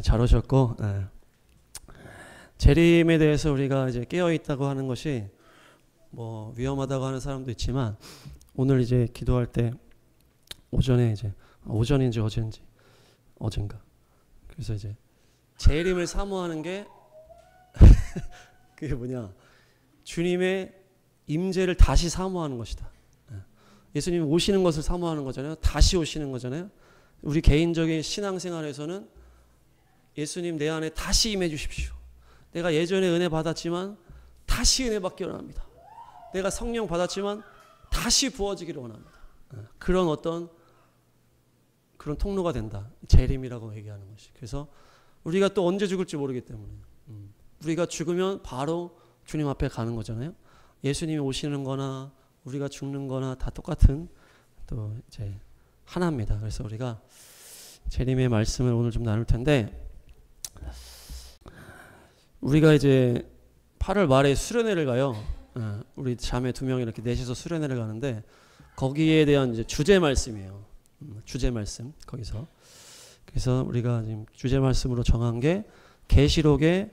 잘 오셨고, 재림에 대해서 우리가 이제 깨어 있다고 하는 것이 뭐 위험하다고 하는 사람도 있지만, 오늘 이제 기도할 때 오전에 이제 오전인지 어젠지 어젠가, 그래서 이제 재림을 사모하는 게 그게 뭐냐, 주님의 임재를 다시 사모하는 것이다. 예수님이 오시는 것을 사모하는 거잖아요. 다시 오시는 거잖아요. 우리 개인적인 신앙생활에서는 예수님 내 안에 다시 임해 주십시오. 내가 예전에 은혜 받았지만 다시 은혜 받기를 원합니다. 내가 성령 받았지만 다시 부어지기를 원합니다. 그런 어떤 그런 통로가 된다. 재림이라고 얘기하는 것이. 그래서 우리가 또 언제 죽을지 모르기 때문에 우리가 죽으면 바로 주님 앞에 가는 거잖아요. 예수님이 오시는 거나 우리가 죽는 거나 다 똑같은 또 이제 하나입니다. 그래서 우리가 재림의 말씀을 오늘 좀 나눌 텐데, 우리가 이제 8월 말에 수련회를 가요. 우리 자매 2명이 이렇게 넷이서 수련회를 가는데, 거기에 대한 이제 주제 말씀이에요. 주제 말씀 거기서. 그래서 우리가 지금 주제 말씀으로 정한 게 계시록의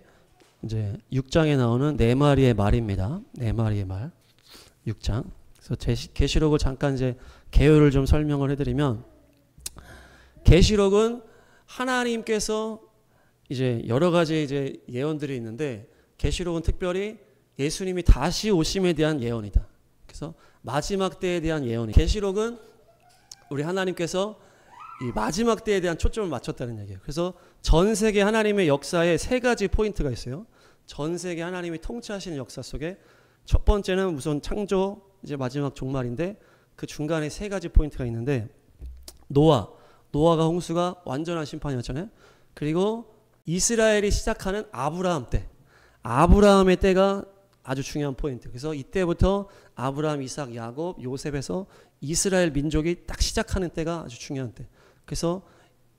이제 6장에 나오는 4마리의 말입니다. 4마리의 말. 6장. 그래서 계시록을 잠깐 이제 개요를 좀 설명을 해드리면, 계시록은 하나님께서 이제 여러 가지 이제 예언들이 있는데, 계시록은 특별히 예수님이 다시 오심에 대한 예언이다. 그래서 마지막 때에 대한 예언이. 계시록은 우리 하나님께서 이 마지막 때에 대한 초점을 맞췄다는 얘기예요. 그래서 전 세계 하나님의 역사에 3가지 포인트가 있어요. 전 세계 하나님이 통치하시는 역사 속에 첫 번째는 우선 창조, 이제 마지막 종말인데, 그 중간에 3가지 포인트가 있는데, 노아가 홍수가 완전한 심판이었잖아요. 그리고 이스라엘이 시작하는 아브라함 때, 아브라함의 때가 아주 중요한 포인트. 그래서 이때부터 아브라함, 이삭, 야곱, 요셉에서 이스라엘 민족이 딱 시작하는 때가 아주 중요한 때. 그래서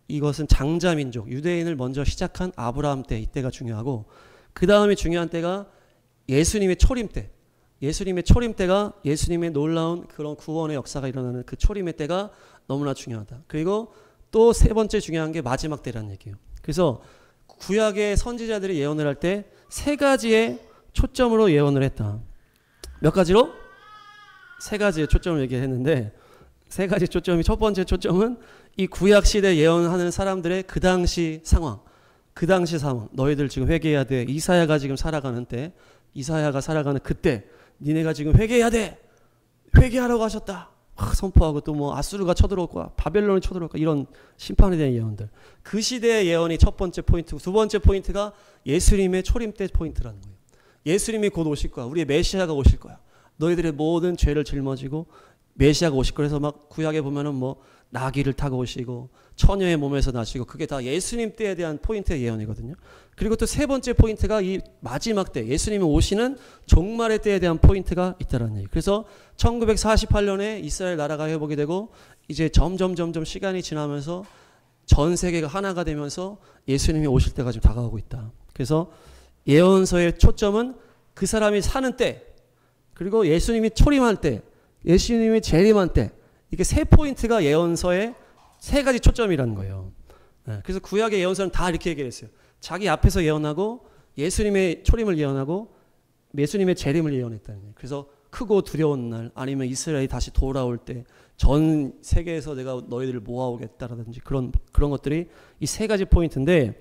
이것은 장자 민족, 유대인을 먼저 시작한 아브라함 때, 이때가 중요하고, 그 다음에 중요한 때가 예수님의 초림 때. 예수님의 초림 때가, 예수님의 놀라운 그런 구원의 역사가 일어나는 그 초림의 때가 너무나 중요하다. 그리고 또 3번째 중요한 게 마지막 때라는 얘기예요. 그래서 구약의 선지자들이 예언을 할 때 3가지의 초점으로 예언을 했다. 몇 가지로? 3가지의 초점을 얘기했는데, 3가지 초점이, 첫 번째 초점은 이 구약 시대 예언하는 사람들의 그 당시 상황, 너희들 지금 회개해야 돼. 이사야가 지금 살아가는 때, 이사야가 살아가는 그때, 니네가 지금 회개해야 돼. 회개하라고 하셨다. 선포하고, 또 뭐 아수르가 쳐들어올 거야, 바벨론이 쳐들어올 거야, 이런 심판에 대한 예언들. 그 시대의 예언이 첫 번째 포인트고, 두 번째 포인트가 예수님의 초림 때 포인트라는 거예요. 예수님이 곧 오실 거야. 우리의 메시아가 오실 거야. 너희들의 모든 죄를 짊어지고 메시아가 오실 거야. 그래서 막 구약에 보면은 뭐 나귀를 타고 오시고 처녀의 몸에서 나시고, 그게 다 예수님 때에 대한 포인트의 예언이거든요. 그리고 또 3번째 포인트가 이 마지막 때, 예수님이 오시는 종말의 때에 대한 포인트가 있다는 얘기. 그래서 1948년에 이스라엘 나라가 회복이 되고, 이제 점점 시간이 지나면서 전 세계가 하나가 되면서 예수님이 오실 때가 지금 다가오고 있다. 그래서 예언서의 초점은 그 사람이 사는 때, 그리고 예수님이 초림할 때, 예수님이 재림할 때, 이게 3포인트가 예언서의 3가지 초점이라는 거예요. 그래서 구약의 예언서는 다 이렇게 얘기했어요. 자기 앞에서 예언하고, 예수님의 초림을 예언하고, 예수님의 재림을 예언했다는 거예요. 그래서 크고 두려운 날, 아니면 이스라엘이 다시 돌아올 때, 전 세계에서 내가 너희들을 모아오겠다라든지 그런 것들이 이 3가지 포인트인데,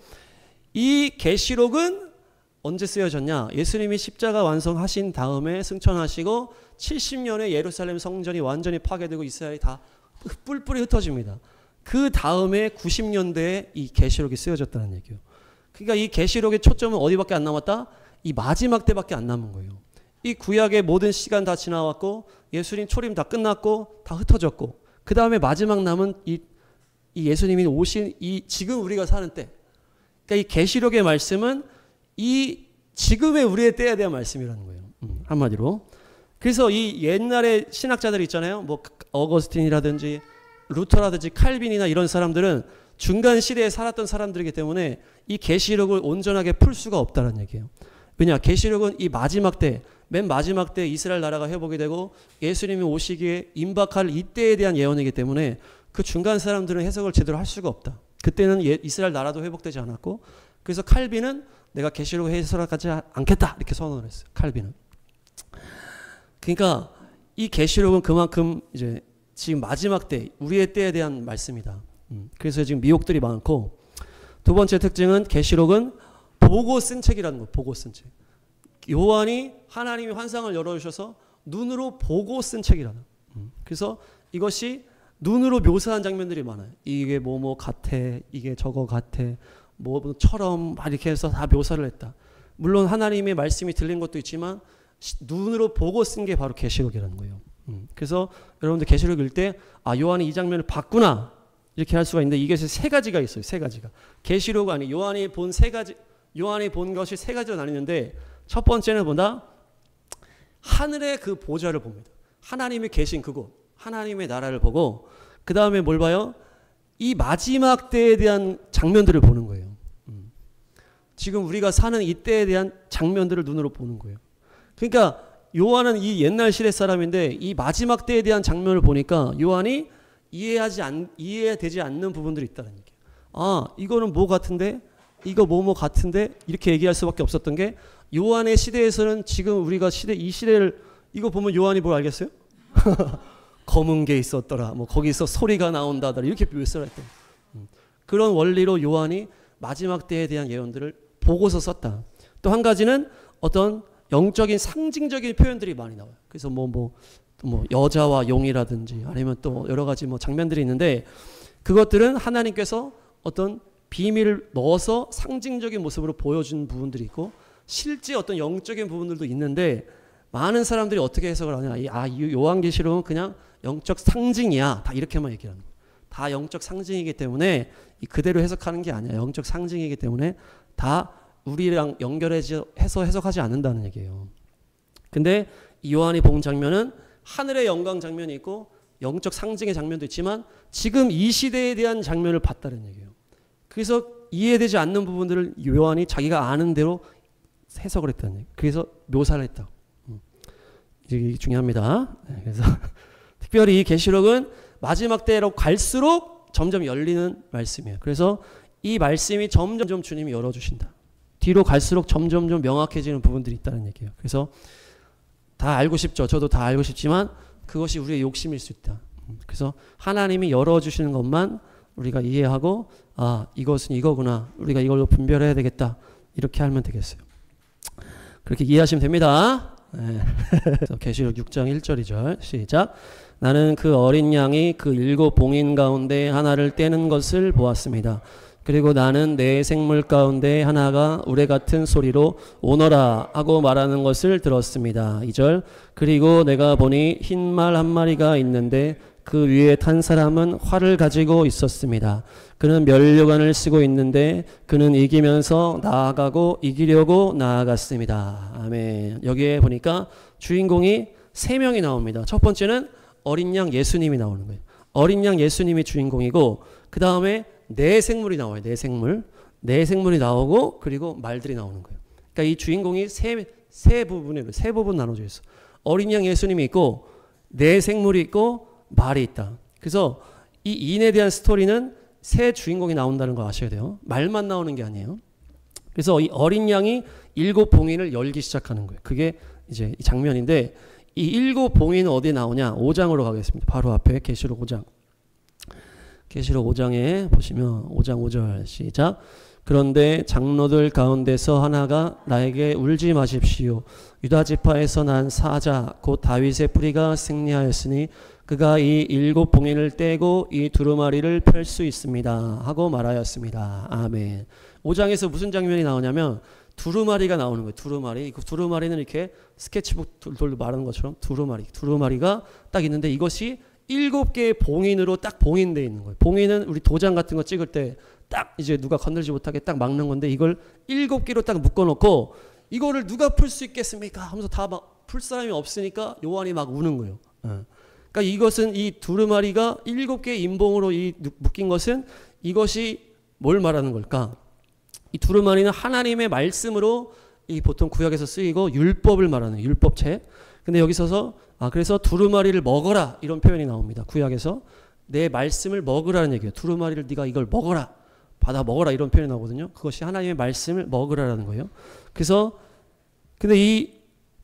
이 계시록은 언제 쓰여졌냐? 예수님이 십자가 완성하신 다음에 승천하시고 70년에 예루살렘 성전이 완전히 파괴되고 이스라엘이 다 뿔뿔이 흩어집니다. 그 다음에 90년대에 이 계시록이 쓰여졌다는 얘기예요. 그러니까 이 계시록의 초점은 어디밖에 안 남았다? 이 마지막 때밖에 안 남은 거예요. 이 구약의 모든 시간 다 지나왔고, 예수님 초림 다 끝났고, 다 흩어졌고, 그 다음에 마지막 남은 이 예수님이 오신 이 지금 우리가 사는 때. 그러니까 이 계시록의 말씀은 이 지금의 우리의 때에 대한 말씀이라는 거예요. 한마디로. 그래서 이 옛날에 신학자들 있잖아요. 뭐 어거스틴이라든지 루터라든지 칼빈이나 이런 사람들은 중간 시대에 살았던 사람들이기 때문에 이 계시록을 온전하게 풀 수가 없다는 얘기예요. 왜냐? 계시록은 이 마지막 때, 맨 마지막 때 이스라엘 나라가 회복이 되고 예수님이 오시기에 임박할 이때에 대한 예언이기 때문에 그 중간 사람들은 해석을 제대로 할 수가 없다. 그때는 이스라엘 나라도 회복되지 않았고, 그래서 칼빈은 내가 계시록을 해석하지 않겠다 이렇게 선언을 했어요. 칼빈은. 그러니까 이 계시록은 그만큼 이제 지금 마지막 때, 우리의 때에 대한 말씀이다. 그래서 지금 미혹들이 많고, 두 번째 특징은 계시록은 보고 쓴 책이라는 거. 보고 쓴 책. 요한이 하나님이 환상을 열어주셔서 눈으로 보고 쓴 책이라는. 그래서 이것이 눈으로 묘사한 장면들이 많아요. 이게 뭐뭐 같아, 이게 저거 같아, 뭐처럼 막 이렇게 해서 다 묘사를 했다. 물론 하나님의 말씀이 들린 것도 있지만 눈으로 보고 쓴 게 바로 계시록이라는 거예요. 그래서 여러분들 계시록 읽을 때 요한이 이 장면을 봤구나 이렇게 할 수가 있는데, 이게 세 가지가 있어요. 세 가지가. 계시록 아니 요한이 본 세 가지, 요한이 본 것이 세 가지로 나뉘는데, 첫 번째는 뭐다? 하늘의 그 보좌를 봅니다. 하나님이 계신 그곳, 하나님의 나라를 보고, 그 다음에 뭘 봐요? 이 마지막 때에 대한 장면들을 보는 거예요. 지금 우리가 사는 이 때에 대한 장면들을 눈으로 보는 거예요. 그러니까 요한은 이 옛날 시대 사람인데 이 마지막 때에 대한 장면을 보니까 요한이 이해되지 않는 부분들이 있다는 얘기예요. 이거는 뭐 같은데? 이거 뭐뭐 같은데? 이렇게 얘기할 수밖에 없었던 게, 요한의 시대에서는 지금 우리가 이 시대를 이거 보면 요한이 뭘 알겠어요? 검은 게 있었더라. 뭐 거기서 소리가 나온다더라. 이렇게 묘사를 했대. 그런 원리로 요한이 마지막 때에 대한 예언들을 보고서 썼다. 또 한 가지는 어떤 영적인 상징적인 표현들이 많이 나와요. 그래서 뭐 여자와 용이라든지 아니면 또 여러 가지 뭐 장면들이 있는데, 그것들은 하나님께서 어떤 비밀을 넣어서 상징적인 모습으로 보여준 부분들이 있고, 실제 어떤 영적인 부분들도 있는데, 많은 사람들이 어떻게 해석을 하냐. 요한계시록은 그냥 영적 상징이야. 다 이렇게만 얘기하는 거예요. 다 영적 상징이기 때문에 그대로 해석하는 게 아니야. 영적 상징이기 때문에 다 우리랑 연결해서 해석하지 않는다는 얘기예요. 근데 이 요한이 본 장면은 하늘의 영광 장면이 있고 영적 상징의 장면도 있지만 지금 이 시대에 대한 장면을 봤다는 얘기예요. 그래서 이해되지 않는 부분들을 요한이 자기가 아는 대로 해석을 했다는 얘기예요. 그래서 묘사를 했다. 이게 중요합니다. 그래서 특별히 이 계시록은 마지막 때로 갈수록 점점 열리는 말씀이에요. 그래서 이 말씀이 점점 주님이 열어주신다. 뒤로 갈수록 점점 좀 명확해지는 부분들이 있다는 얘기예요. 그래서 다 알고 싶죠. 저도 다 알고 싶지만 그것이 우리의 욕심일 수 있다. 그래서 하나님이 열어주시는 것만 우리가 이해하고 이것은 이거구나. 우리가 이걸로 분별해야 되겠다. 이렇게 하면 되겠어요. 그렇게 이해하시면 됩니다. 네. 계시록 6장 1절 2절 시작. 나는 그 어린 양이 그 7 봉인 가운데 하나를 떼는 것을 보았습니다. 그리고 나는 내 생물 가운데 하나가 우레 같은 소리로 오너라 하고 말하는 것을 들었습니다. 2절. 그리고 내가 보니 흰 말 한 마리가 있는데 그 위에 탄 사람은 활을 가지고 있었습니다. 그는 면류관을 쓰고 있는데 그는 이기면서 나아가고 이기려고 나아갔습니다. 아멘. 여기에 보니까 주인공이 3명이 나옵니다. 첫 번째는 어린 양 예수님이 나오는 거예요. 어린 양 예수님이 주인공이고, 그 다음에 내 생물이 나와요. 내 생물이 나오고, 그리고 말들이 나오는 거예요. 그러니까 이 주인공이 세 부분 나눠져 있어. 어린 양 예수님이 있고, 내 생물이 있고, 말이 있다. 그래서 이 인에 대한 스토리는 세 주인공이 나온다는 거 아셔야 돼요. 말만 나오는 게 아니에요. 그래서 이 어린 양이 7 봉인을 열기 시작하는 거예요. 그게 이제 이 장면인데, 이 7 봉인은 어디에 나오냐? 5장으로 가겠습니다. 바로 앞에 계시록 5장. 계시록 5장에 보시면 5장 5절 시작. 그런데 장로들 가운데서 하나가 나에게 울지 마십시오. 유다 지파에서 난 사자 곧 다윗의 뿌리가 승리하였으니 그가 이 7 봉인을 떼고 이 두루마리를 펼 수 있습니다 하고 말하였습니다. 아멘. 5장에서 무슨 장면이 나오냐면 두루마리가 나오는 거예요. 두루마리. 그 두루마리는 이렇게 스케치북 돌로 말하는 것처럼 두루마리가 딱 있는데, 이것이 7개의 봉인으로 딱 봉인되어 있는 거예요. 봉인은 우리 도장 같은 거 찍을 때 딱 이제 누가 건들지 못하게 딱 막는 건데, 이걸 7개로 딱 묶어놓고 이거를 누가 풀 수 있겠습니까? 하면서 다 막 풀 사람이 없으니까 요한이 막 우는 거예요. 그러니까 이것은 이 두루마리가 7개의 인봉으로 묶인 것은 이것이 뭘 말하는 걸까? 이 두루마리는 하나님의 말씀으로 이 보통 구약에서 쓰이고 율법을 말하는 율법책. 근데 여기서서 그래서 두루마리를 먹어라 이런 표현이 나옵니다. 구약에서 내 말씀을 먹으라는 얘기예요. 두루마리를 네가 이걸 먹어라. 받아 먹어라 이런 표현이 나오거든요. 그것이 하나님의 말씀을 먹으라라는 거예요. 그래서 근데 이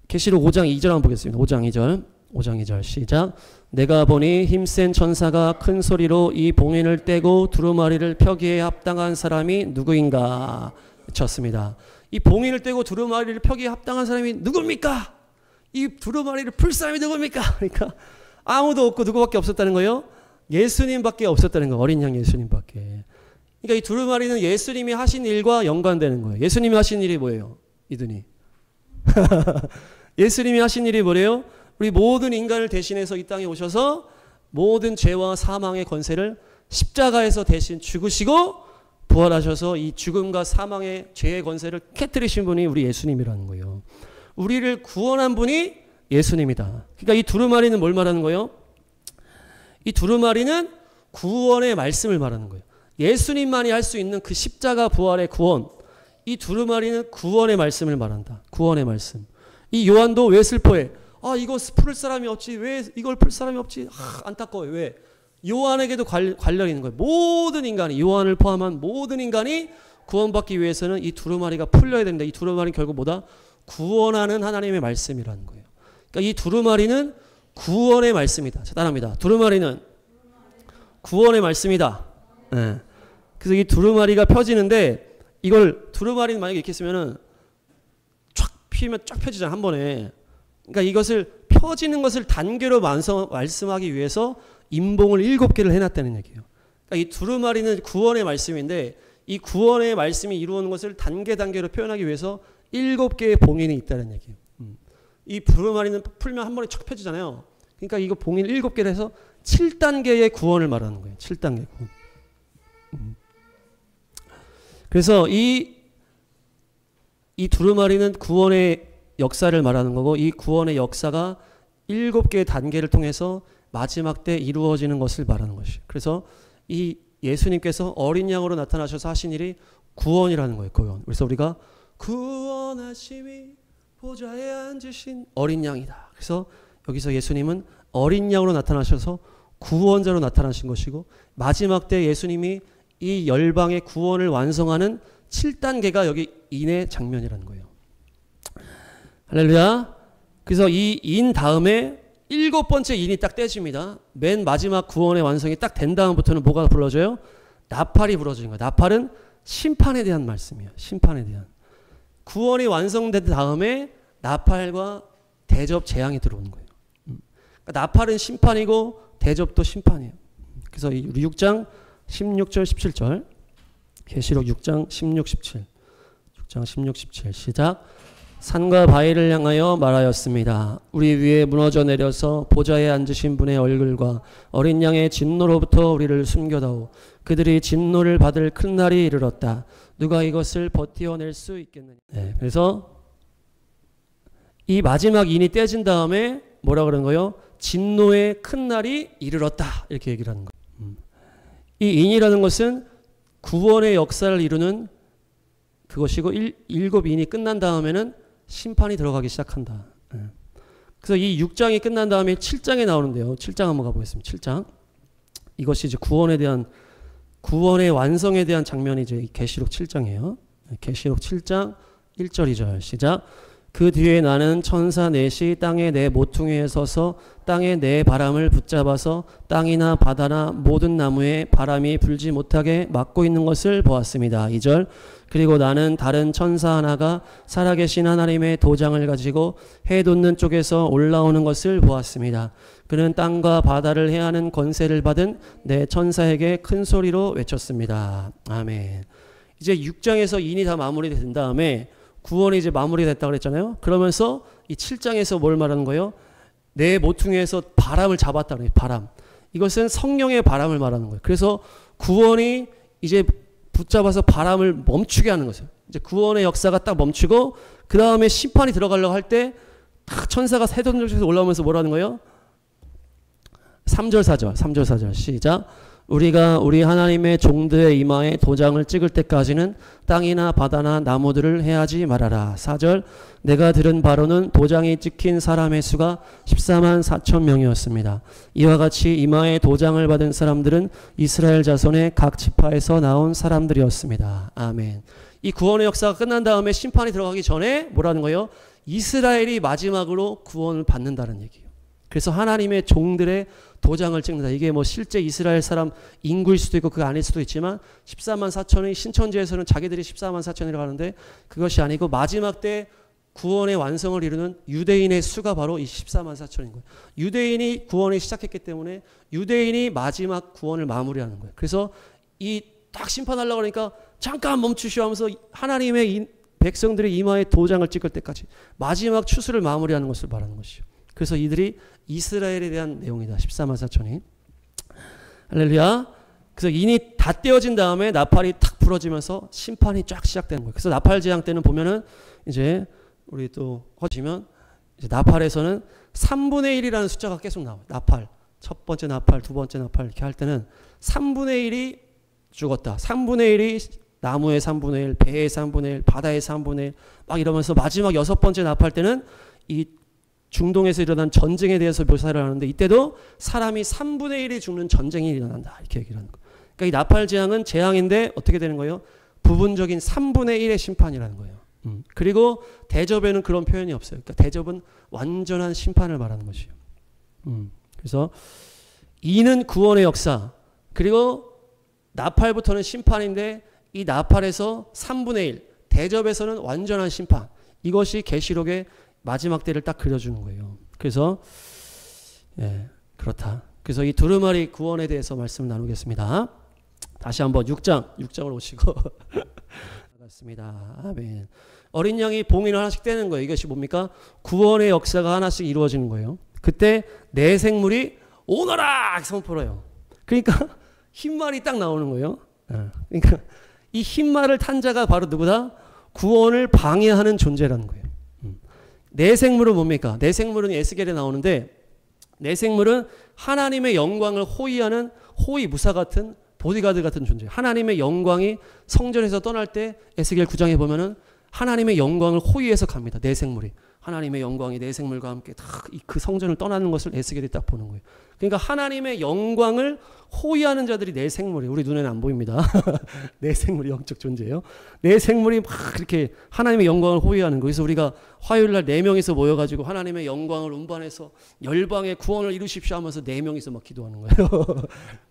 계시록 5장 2절 한번 보겠습니다. 5장 2절. 5장 2절 시작. 내가 보니 힘센 천사가 큰 소리로 이 봉인을 떼고 두루마리를 펴기에 합당한 사람이 누구인가 외쳤습니다. 이 봉인을 떼고 두루마리를 펴기에 합당한 사람이 누굽니까? 이 두루마리를 풀 사람이 누굽니까? 그러니까 아무도 없고 누구밖에 없었다는 거예요. 예수님밖에 없었다는 거예요. 어린 양 예수님밖에. 그러니까 이 두루마리는 예수님이 하신 일과 연관되는 거예요. 예수님이 하신 일이 뭐예요? 이든이. 예수님이 하신 일이 뭐래요? 우리 모든 인간을 대신해서 이 땅에 오셔서 모든 죄와 사망의 권세를 십자가에서 대신 죽으시고 부활하셔서 이 죽음과 사망의 죄의 권세를 깨뜨리신 분이 우리 예수님이라는 거예요. 우리를 구원한 분이 예수님이다. 그러니까 이 두루마리는 뭘 말하는 거예요? 이 두루마리는 구원의 말씀을 말하는 거예요. 예수님만이 할 수 있는 그 십자가 부활의 구원. 이 두루마리는 구원의 말씀을 말한다. 구원의 말씀. 이 요한도 왜 슬퍼해? 아, 이거 풀 사람이 없지. 왜 이걸 풀 사람이 없지? 안타까워요. 왜? 요한에게도 관련이 있는 거예요. 모든 인간이, 요한을 포함한 모든 인간이 구원받기 위해서는 이 두루마리가 풀려야 된다. 이 두루마리는 결국 뭐다? 구원하는 하나님의 말씀이라는 거예요. 그러니까 이 두루마리는 구원의 말씀이다. 자, 따라합니다. 두루마리는 구원의 말씀이다. 네. 그래서 이 두루마리가 펴지는데 이걸 두루마리는 만약에 이렇게 쓰면은 쫙 피면 쫙 펴지잖아, 한 번에. 그러니까 이것을 펴지는 것을 단계로 말씀하기 위해서 임봉을 7개를 해놨다는 얘기예요. 그러니까 이 두루마리는 구원의 말씀인데 이 구원의 말씀이 이루어지는 것을 단계로 표현하기 위해서 7개의 봉인이 있다는 얘기예요. 이 두루마리는 풀면 한 번에 쫙 펴지잖아요. 그러니까 이거 봉인 7개를 해서 7단계의 구원을 말하는 거예요. 7단계 구원. 그래서 이 두루마리는 구원의 역사를 말하는 거고 이 구원의 역사가 7개의 단계를 통해서 마지막 때 이루어지는 것을 말하는 것이에요. 그래서 이 예수님께서 어린 양으로 나타나셔서 하신 일이 구원이라는 거예요. 구원. 그래서 우리가 구원하심이 보좌에 앉으신 어린 양이다. 그래서 여기서 예수님은 어린 양으로 나타나셔서 구원자로 나타나신 것이고 마지막 때 예수님이 이 열방의 구원을 완성하는 7단계가 여기 인의 장면이라는 거예요. 할렐루야. 그래서 이 인 다음에 7번째 인이 딱 떼집니다. 맨 마지막 구원의 완성이 딱 된 다음부터는 뭐가 불러져요? 나팔이 불어지는 거예요. 나팔은 심판에 대한 말씀이에요. 심판에 대한. 구원이 완성된 다음에 나팔과 대접 재앙이 들어오는 거예요. 그러니까 나팔은 심판이고 대접도 심판이에요. 그래서 우리 6장 16절 17절 계시록 6장 16, 17 6장 16, 17 시작. 산과 바위를 향하여 말하였습니다. 우리 위에 무너져 내려서 보좌에 앉으신 분의 얼굴과 어린 양의 진노로부터 우리를 숨겨다오. 그들이 진노를 받을 큰 날이 이르렀다. 누가 이것을 버티어낼 수 있겠느냐. 네, 그래서 이 마지막 인이 떼진 다음에 뭐라 그러는 거예요? 진노의 큰 날이 이르렀다. 이렇게 얘기를 하는 거예요. 이 인이라는 것은 구원의 역사를 이루는 그것이고 7인이 끝난 다음에는 심판이 들어가기 시작한다. 그래서 이 6장이 끝난 다음에 7장에 나오는데요. 7장 한번 가보겠습니다. 7장. 이것이 이제 구원의 완성에 대한 장면이 이제 계시록 7장이에요. 계시록 7장 1절 2절 시작. 그 뒤에 나는 천사 넷이 땅의 네 모퉁이에 서서 땅의 네 바람을 붙잡아서 땅이나 바다나 모든 나무에 바람이 불지 못하게 막고 있는 것을 보았습니다. 2절. 그리고 나는 다른 천사 하나가 살아계신 하나님의 도장을 가지고 해 돋는 쪽에서 올라오는 것을 보았습니다. 그는 땅과 바다를 해하는 권세를 받은 내 천사에게 큰 소리로 외쳤습니다. 아멘. 이제 6장에서 인이 다 마무리된 다음에 구원이 이제 마무리됐다고 그랬잖아요. 그러면서 이 7장에서 뭘 말하는 거예요? 내 모퉁이에서 바람을 잡았다 그래요. 바람. 이것은 성령의 바람을 말하는 거예요. 그래서 구원이 이제 붙잡아서 바람을 멈추게 하는 거죠. 이제 구원의 역사가 딱 멈추고 그 다음에 심판이 들어가려고 할 때 천사가 새돈적에서 올라오면서 뭐라는 거예요? 3절 4절 시작. 우리가 우리 하나님의 종들의 이마에 도장을 찍을 때까지는 땅이나 바다나 나무들을 해하지 말아라. 4절 내가 들은 바로는 도장이 찍힌 사람의 수가 14만 4천 명이었습니다. 이와 같이 이마에 도장을 받은 사람들은 이스라엘 자손의 각 지파에서 나온 사람들이었습니다. 아멘. 이 구원의 역사가 끝난 다음에 심판이 들어가기 전에 뭐라는 거예요? 이스라엘이 마지막으로 구원을 받는다는 얘기예요. 그래서 하나님의 종들의 도장을 찍는다. 이게 뭐 실제 이스라엘 사람 인구일 수도 있고 그게 아닐 수도 있지만 14만 4천이 신천지에서는 자기들이 14만 4천이라고 하는데 그것이 아니고 마지막 때 구원의 완성을 이루는 유대인의 수가 바로 이 14만 4천인 거예요. 유대인이 구원을 시작했기 때문에 유대인이 마지막 구원을 마무리하는 거예요. 그래서 이 딱 심판하려고 하니까 잠깐 멈추시오 하면서 하나님의 백성들의 이마에 도장을 찍을 때까지 마지막 추수를 마무리하는 것을 말하는 것이죠. 그래서 이들이 이스라엘에 대한 내용이다. 14만 4천이. 할렐루야. 그래서 인이 다 떼어진 다음에 나팔이 탁 부러지면서 심판이 쫙 시작되는 거예요. 그래서 나팔 재앙 때는 보면은 이제 우리 또 허지면 이제 나팔에서는 3분의 1이라는 숫자가 계속 나와요. 나팔. 첫 번째 나팔, 두 번째 나팔 이렇게 할 때는 3분의 1이 죽었다. 3분의 1이 나무의 3분의 1, 배의 3분의 1, 바다의 3분의 1 막 이러면서 마지막 6번째 나팔 때는 이 중동에서 일어난 전쟁에 대해서 묘사를 하는데 이때도 사람이 3분의 1이 죽는 전쟁이 일어난다. 이렇게 얘기를 하는 거예요. 그러니까 이 나팔 재앙은 재앙인데 어떻게 되는 거예요? 부분적인 3분의 1의 심판이라는 거예요. 그리고 대접에는 그런 표현이 없어요. 그러니까 대접은 완전한 심판을 말하는 것이에요. 그래서 이는 구원의 역사 그리고 나팔부터는 심판인데 이 나팔에서 3분의 1 대접에서는 완전한 심판 이것이 계시록의 마지막 때를 딱 그려주는 거예요. 그래서 예, 그렇다. 그래서 이 두루마리 구원에 대해서 말씀을 나누겠습니다. 다시 한번 6장을 오시고 반갑습니다. 아멘. 어린 양이 봉인을 하나씩 떼는 거예요. 이것이 뭡니까? 구원의 역사가 하나씩 이루어지는 거예요. 그때 내 생물이 오너라 선포해요. 그러니까 흰말이 딱 나오는 거예요. 그러니까 이 흰말을 탄 자가 바로 누구다? 구원을 방해하는 존재라는 거예요. 내 생물은 뭡니까? 내 생물은 에스겔에 나오는데 내 생물은 하나님의 영광을 호위하는 호위무사 같은 보디가드 같은 존재. 하나님의 영광이 성전에서 떠날 때 에스겔 9장에 보면은 하나님의 영광을 호위해서 갑니다. 내 생물이. 하나님의 영광이 내 생물과 함께 그 성전을 떠나는 것을 에스겔이 딱 보는 거예요. 그러니까 하나님의 영광을 호위하는 자들이 내 생물이에요. 우리 눈에는 안 보입니다. 내 생물이 영적 존재예요. 내 생물이 막 이렇게 하나님의 영광을 호위하는 거예요. 그래서 우리가 화요일 날 4명이서 모여가지고 하나님의 영광을 운반해서 열방의 구원을 이루십시오 하면서 4명이서 막 기도하는 거예요.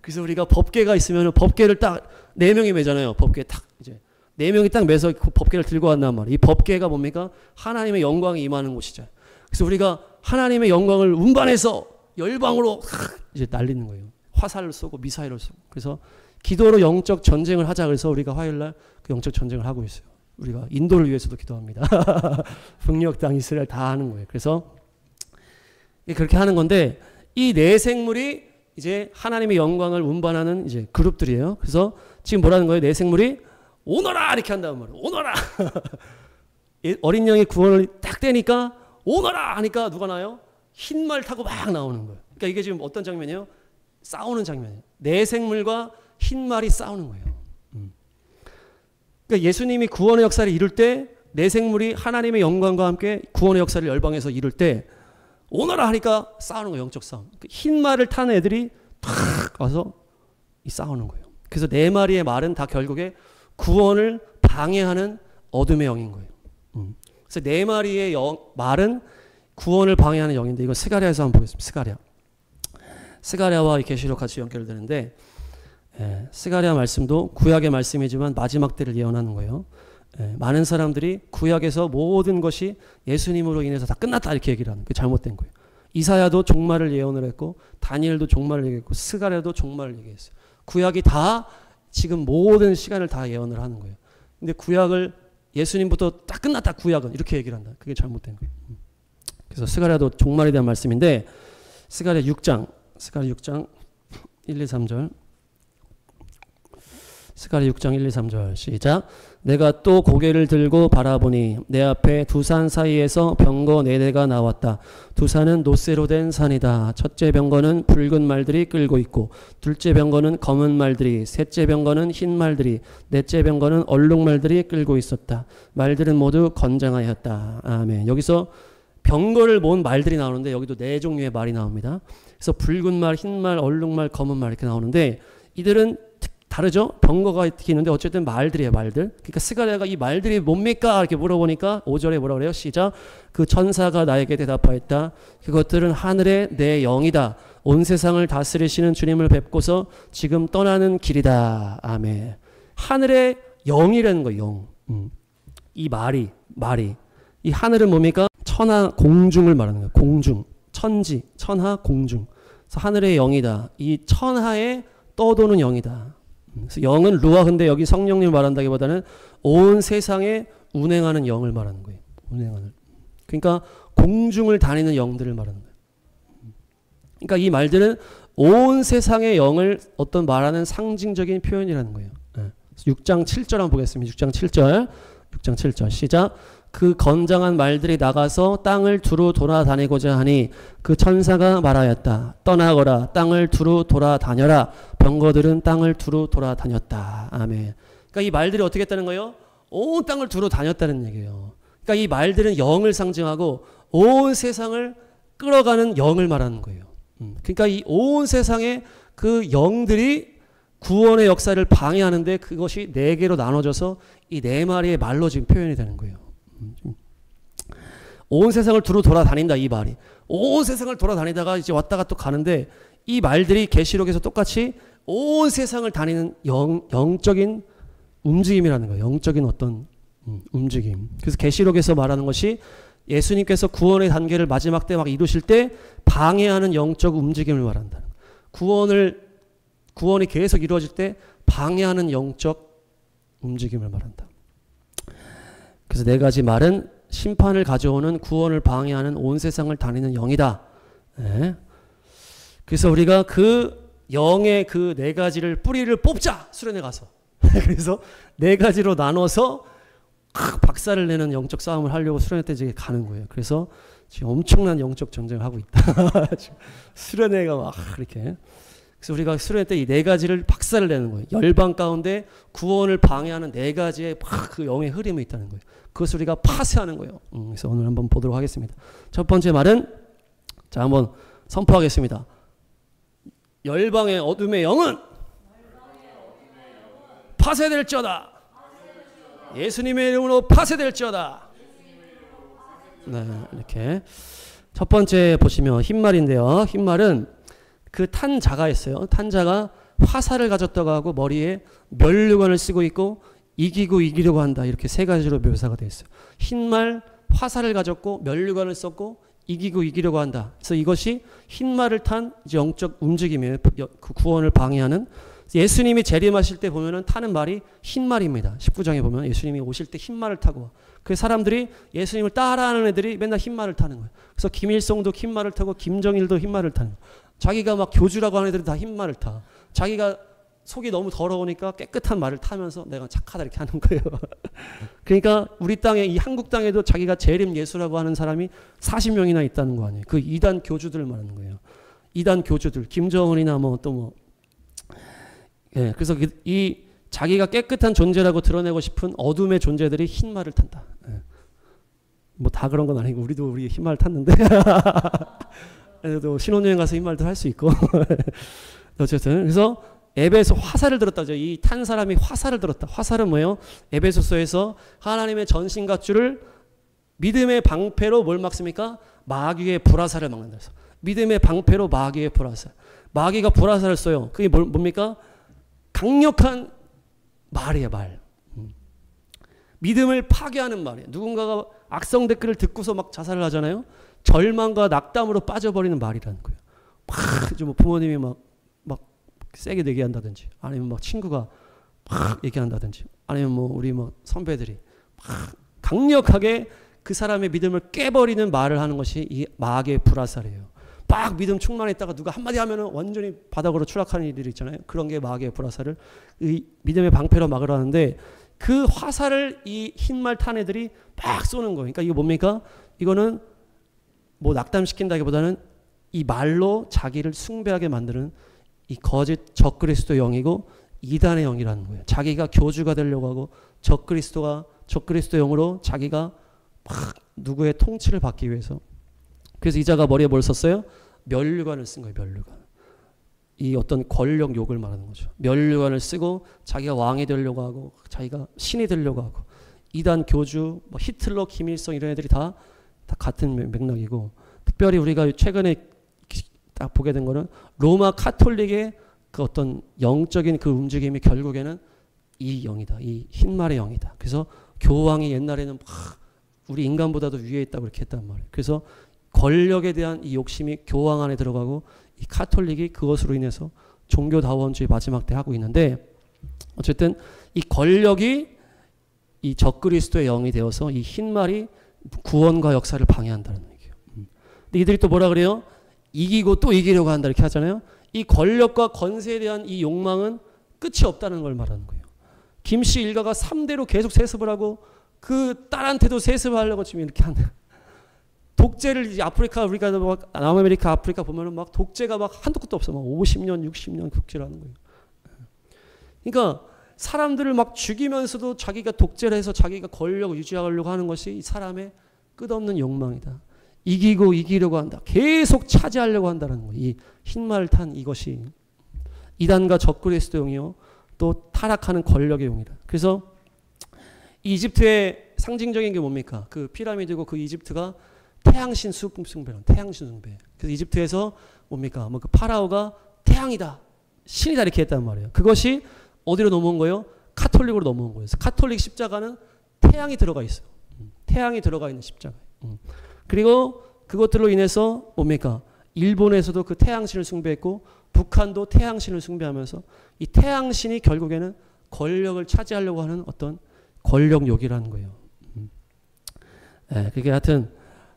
그래서 우리가 법궤가 있으면 법궤를 딱 4명이 매잖아요. 법궤 딱 이제 4명이 딱 매서 그 법궤를 들고 왔단 말이에요. 이 법궤가 뭡니까? 하나님의 영광이 임하는 곳이죠. 그래서 우리가 하나님의 영광을 운반해서 열방으로 이제 날리는 거예요. 화살을 쏘고 미사일을 쏘고. 그래서 기도로 영적 전쟁을 하자 그래서 우리가 화요일날 그 영적 전쟁을 하고 있어요. 우리가 인도를 위해서도 기도합니다. 북녘 땅 이스라엘 다 하는 거예요. 그래서 그렇게 하는 건데 이 내 생물이 이제 하나님의 영광을 운반하는 이제 그룹들이에요. 그래서 지금 뭐라는 거예요? 내 생물이 오너라 이렇게 한다는 말이에요. 오너라. 어린 양의 구원을 딱 떼니까 오너라 하니까 누가 나요? 흰말 타고 막 나오는 거예요. 그러니까 이게 지금 어떤 장면이에요? 싸우는 장면이에요. 내 생물과 흰말이 싸우는 거예요. 그러니까 예수님이 구원의 역사를 이룰 때 내 생물이 하나님의 영광과 함께 구원의 역사를 열방에서 이룰 때 오너라 하니까 싸우는 거예요. 영적 싸움. 흰말을 탄 애들이 탁 와서 싸우는 거예요. 그래서 네 마리의 말은 다 결국에 구원을 방해하는 어둠의 영인 거예요. 그래서 네 마리의 말은 구원을 방해하는 영인데 이거 스가랴에서 한번 보겠습니다. 스가랴와 계시록 같이 연결되는데 스가랴 말씀도 구약의 말씀이지만 마지막 때를 예언하는 거예요. 많은 사람들이 구약에서 모든 것이 예수님으로 인해서 다 끝났다 이렇게 얘기를 하는 게 잘못된 거예요. 이사야도 종말을 예언을 했고 다니엘도 종말을 얘기했고 스가랴도 종말을 얘기했어요. 구약이 다 지금 모든 시간을 다 예언을 하는 거예요. 근데 구약을 예수님부터 딱 끝났다 구약은 이렇게 얘기를 한다. 그게 잘못된 거예요. 그래서 스가랴도 종말에 대한 말씀인데 스가랴 6장 1, 2, 3절 스가랴 6장 1, 2, 3절 시작. 내가 또 고개를 들고 바라보니 내 앞에 두 산 사이에서 병거 4대가 나왔다. 두 산은 노쇠로 된 산이다. 첫째 병거는 붉은 말들이 끌고 있고, 둘째 병거는 검은 말들이, 셋째 병거는 흰 말들이, 넷째 병거는 얼룩말들이 끌고 있었다. 말들은 모두 건장하였다. 아멘. 여기서 병거를 모은 말들이 나오는데 여기도 4종류의 말이 나옵니다. 그래서 붉은 말, 흰 말, 얼룩말, 검은 말 이렇게 나오는데 이들은 다르죠? 병거가 이렇게 있는데 어쨌든 말들이에요, 말들. 그러니까 스가랴가 이 말들이 뭡니까? 이렇게 물어보니까 5절에 뭐라 그래요? 시작. 그 천사가 나에게 대답하였다. 그것들은 하늘의 내 영이다. 온 세상을 다스리시는 주님을 뵙고서 지금 떠나는 길이다. 아멘. 하늘의 영이라는 거예요, 영. 이 말이. 이 하늘은 뭡니까? 천하 공중을 말하는 거예요. 공중. 천지, 천하 공중. 그래서 하늘의 영이다. 이 천하에 떠도는 영이다. 그래서 영은 루아흐인데 여기 성령님을 말한다기보다는 온 세상에 운행하는 영을 말하는 거예요. 운행하는. 그러니까 공중을 다니는 영들을 말하는 거예요. 그러니까 이 말들은 온 세상의 영을 어떤 말하는 상징적인 표현이라는 거예요. 6장 7절 한번 보겠습니다. 6장 7절 시작. 그 건장한 말들이 나가서 땅을 두루 돌아다니고자 하니 그 천사가 말하였다. 떠나거라. 땅을 두루 돌아다녀라. 병거들은 땅을 두루 돌아다녔다. 아멘. 그러니까 이 말들이 어떻게 했다는 거예요? 온 땅을 두루 다녔다는 얘기예요. 그러니까 이 말들은 영을 상징하고 온 세상을 끌어가는 영을 말하는 거예요. 그러니까 이 온 세상에 그 영들이 구원의 역사를 방해하는데 그것이 4개로 나눠져서 이 4마리의 말로 지금 표현이 되는 거예요. 온 세상을 두루 돌아다닌다, 이 말이. 온 세상을 돌아다니다가 이제 왔다가 또 가는데 이 말들이 계시록에서 똑같이 온 세상을 다니는 영적인 움직임이라는 거예요. 영적인 어떤 움직임. 그래서 계시록에서 말하는 것이 예수님께서 구원의 단계를 마지막 때 막 이루실 때 방해하는 영적 움직임을 말한다. 구원이 계속 이루어질 때 방해하는 영적 움직임을 말한다. 그래서 4가지 말은 심판을 가져오는 구원을 방해하는 온 세상을 다니는 영이다. 네. 그래서 우리가 그 영의 그 4가지를 뿌리를 뽑자, 수련회 가서. 그래서 4가지로 나눠서 박살을 내는 영적 싸움을 하려고 수련회 때 이제 가는 거예요. 그래서 지금 엄청난 영적 전쟁을 하고 있다. 수련회가 막 이렇게. 그래서 우리가 수련회 때 이 4가지를 박살을 내는 거예요. 열방 가운데 구원을 방해하는 4가지의 막 그 영의 흐름이 있다는 거예요. 그것을 우리가 파쇄하는 거예요. 그래서 오늘 한번 보도록 하겠습니다. 첫 번째 말은, 자, 한번 선포하겠습니다. 열방의 어둠의 영은 파쇄될지어다. 예수님의 이름으로 파쇄될지어다. 네, 이렇게. 첫 번째 보시면 흰말인데요. 흰말은 그 탄자가 있어요. 탄자가 화살을 가졌다고 하고 머리에 면류관을 쓰고 있고 이기려고 한다. 이렇게 3가지로 묘사가 되어 있어요. 흰말, 화살을 가졌고 면류관을 썼고 이기려고 한다. 그래서 이것이 흰말을 탄 영적 움직임이에요. 그 구원을 방해하는. 예수님이 재림하실 때 보면은 타는 말이 흰말입니다. 19장에 보면 예수님이 오실 때 흰말을 타고, 그 사람들이 예수님을 따라하는 애들이 맨날 흰말을 타는 거예요. 그래서 김일성도 흰말을 타고 김정일도 흰말을 타는 거예요. 자기가 막 교주라고 하는 애들은 다 흰말을 타. 자기가 속이 너무 더러우니까 깨끗한 말을 타면서 내가 착하다 이렇게 하는 거예요. 그러니까 우리 땅에, 이 한국 땅에도 자기가 재림 예수라고 하는 사람이 40명이나 있다는 거 아니에요. 그 이단 교주들을 말하는 거예요. 이단 교주들, 김정은이나 뭐 또 뭐. 예, 그래서 이 자기가 깨끗한 존재라고 드러내고 싶은 어둠의 존재들이 흰 말을 탄다. 예. 뭐 다 그런 건 아니고 우리도 우리 흰 말을 탔는데 그래도 신혼여행 가서 흰 말도 할 수 있고 어쨌든 그래서 에베소 화살을 들었다죠. 이 탄 사람이 화살을 들었다. 화살은 뭐예요? 에베소서에서 하나님의 전신갑주를 믿음의 방패로 뭘 막습니까? 마귀의 불화살을 막는다. 그래서 믿음의 방패로 마귀의 불화살. 마귀가 불화살을 써요. 그게 뭡니까? 강력한 말이에요, 말. 믿음을 파괴하는 말이에요. 누군가가 악성 댓글을 듣고서 막 자살을 하잖아요. 절망과 낙담으로 빠져버리는 말이라는 거예요. 막 부모님이 막 세게 얘기한다든지, 아니면 막 친구가 막 얘기한다든지, 아니면 뭐 우리 뭐 선배들이 막 강력하게 그 사람의 믿음을 깨버리는 말을 하는 것이 이 마귀의 불화살이에요. 막 믿음 충만했다가 누가 한마디 하면은 완전히 바닥으로 추락하는 일들이 있잖아요. 그런 게 마귀의 불화살을 이 믿음의 방패로 막으라는데 그 화살을 이 흰말 탄 애들이 막 쏘는 거예요. 그러니까 이거 뭡니까? 이거는 뭐 낙담시킨다기보다는 이 말로 자기를 숭배하게 만드는 이 거짓 적그리스도 영이고 이단의 영이라는 거예요. 자기가 교주가 되려고 하고 적그리스도 영으로 자기가 막 누구의 통치를 받기 위해서. 그래서 이자가 머리에 뭘 썼어요? 면류관을 쓴 거예요. 면류관. 이 어떤 권력 욕을 말하는 거죠. 면류관을 쓰고 자기가 왕이 되려고 하고 자기가 신이 되려고 하고 이단 교주, 뭐 히틀러, 김일성 이런 애들이 다 같은 맥락이고 특별히 우리가 최근에 딱 보게 된 거는 로마 카톨릭의 그 어떤 영적인 그 움직임이 결국에는 이 영이다. 이 흰말의 영이다. 그래서 교황이 옛날에는 막 우리 인간보다도 위에 있다고 그렇게 했단 말이에요. 그래서 권력에 대한 이 욕심이 교황 안에 들어가고 이 카톨릭이 그것으로 인해서 종교다원주의 마지막 때 하고 있는데 어쨌든 이 권력이 이 적그리스도의 영이 되어서 이 흰말이 구원과 역사를 방해한다는 얘기예요. 근데 이들이 또 뭐라 그래요? 이기고 또 이기려고 한다 이렇게 하잖아요. 이 권력과 권세에 대한 이 욕망은 끝이 없다는 걸 말하는 거예요. 김씨 일가가 3대로 계속 세습을 하고 그 딸한테도 세습을 하려고 지금 이렇게 하는 독재를 이제 아프리카 우리가 막 남아메리카 아프리카 보면은 막 독재가 막 한도 끝도 없어. 막 50년 60년 독재를 하는 거예요. 그러니까 사람들을 막 죽이면서도 자기가 독재를 해서 자기가 권력을 유지하려고 하는 것이 이 사람의 끝없는 욕망이다. 이기고 이기려고 한다. 계속 차지하려고 한다는 거예요. 이 흰말을 탄 이것이 이단과 적그리스도용이요. 또 타락하는 권력의 용이다. 그래서 이집트의 상징적인 게 뭡니까? 그 피라미드고 그 이집트가 태양신 숭배론, 태양신 숭배. 그래서 이집트에서 뭡니까? 뭐 그 파라오가 태양이다, 신이다 이렇게 했단 말이에요. 그것이 어디로 넘어온 거예요? 카톨릭으로 넘어온 거예요. 그래서 카톨릭 십자가는 태양이 들어가 있어요. 태양이 들어가 있는 십자가. 그리고 그것들로 인해서 뭡니까? 일본에서도 그 태양신을 숭배했고 북한도 태양신을 숭배하면서 이 태양신이 결국에는 권력을 차지하려고 하는 어떤 권력욕이라는 거예요. 네, 그게 하여튼